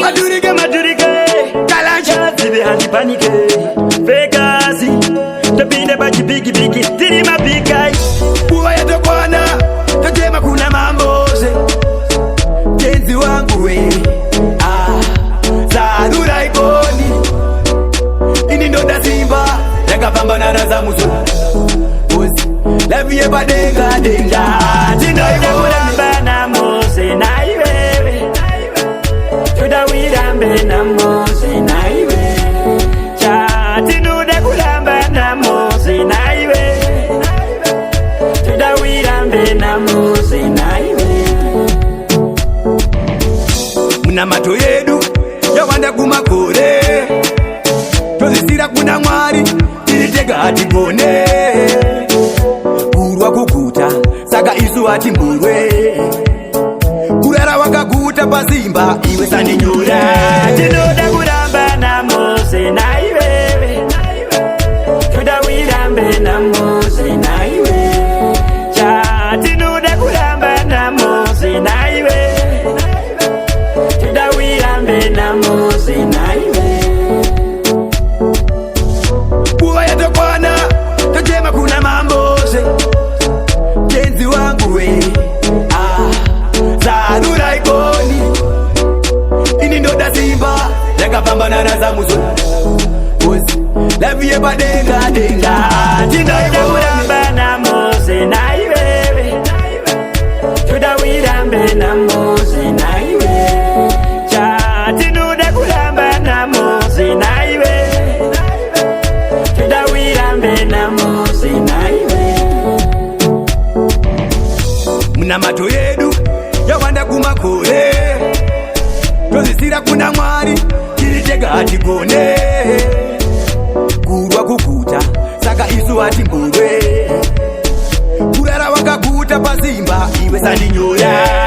Madurike, Kalanja, Tibi Handy Panique, Vegas, the Bine Baji Biggie Biggie, Tirima Big Guy, Buaya the Kwana, the Tema Kuna Mambose, Kenzi Wangwe, Zadura Ikoni, Inindo da Simba, Yakapamba na Zamuzu, La Vie Badenga Denga, Tina Ikona na Mose, Naive. Wirambe na Mose na iwe Chati nude kulamba na Mose na iwe Tuda wirambe na Mose na iwe Muna mato yedu ya wanda kumakore Tozisira kuna mwari Tilitega hati gone Kurwa kukuta Saka isu hati mburwe Kurara wakakuta pasimba iwe saninyura Tinoda kuramba na Mose na iwe Tuda wirambe na Mose na iwe Tinoda kuramba na Mose na iwe Tuda wirambe na Mose na iwe Buaya tokwana Tajema kuna mambose Kenzi wangu we Zadura Ikoni Inindo da Simba Yakapamba na Zamuzu La Vie Badenga Denga Tina Ikuramba na Mose na iwe Tuda wirambe na Mose na iwe Tinuda kuramba na Mose na iwe Tuda wirambe na Mose na iwe Muna mato yedu Yawanda kumakore Tozisira kuna mwari Tilitega hati gone Kurwa kukuta Saka isu hati mburwe Kurara wakakuta pasimba Iwe sandi nyoya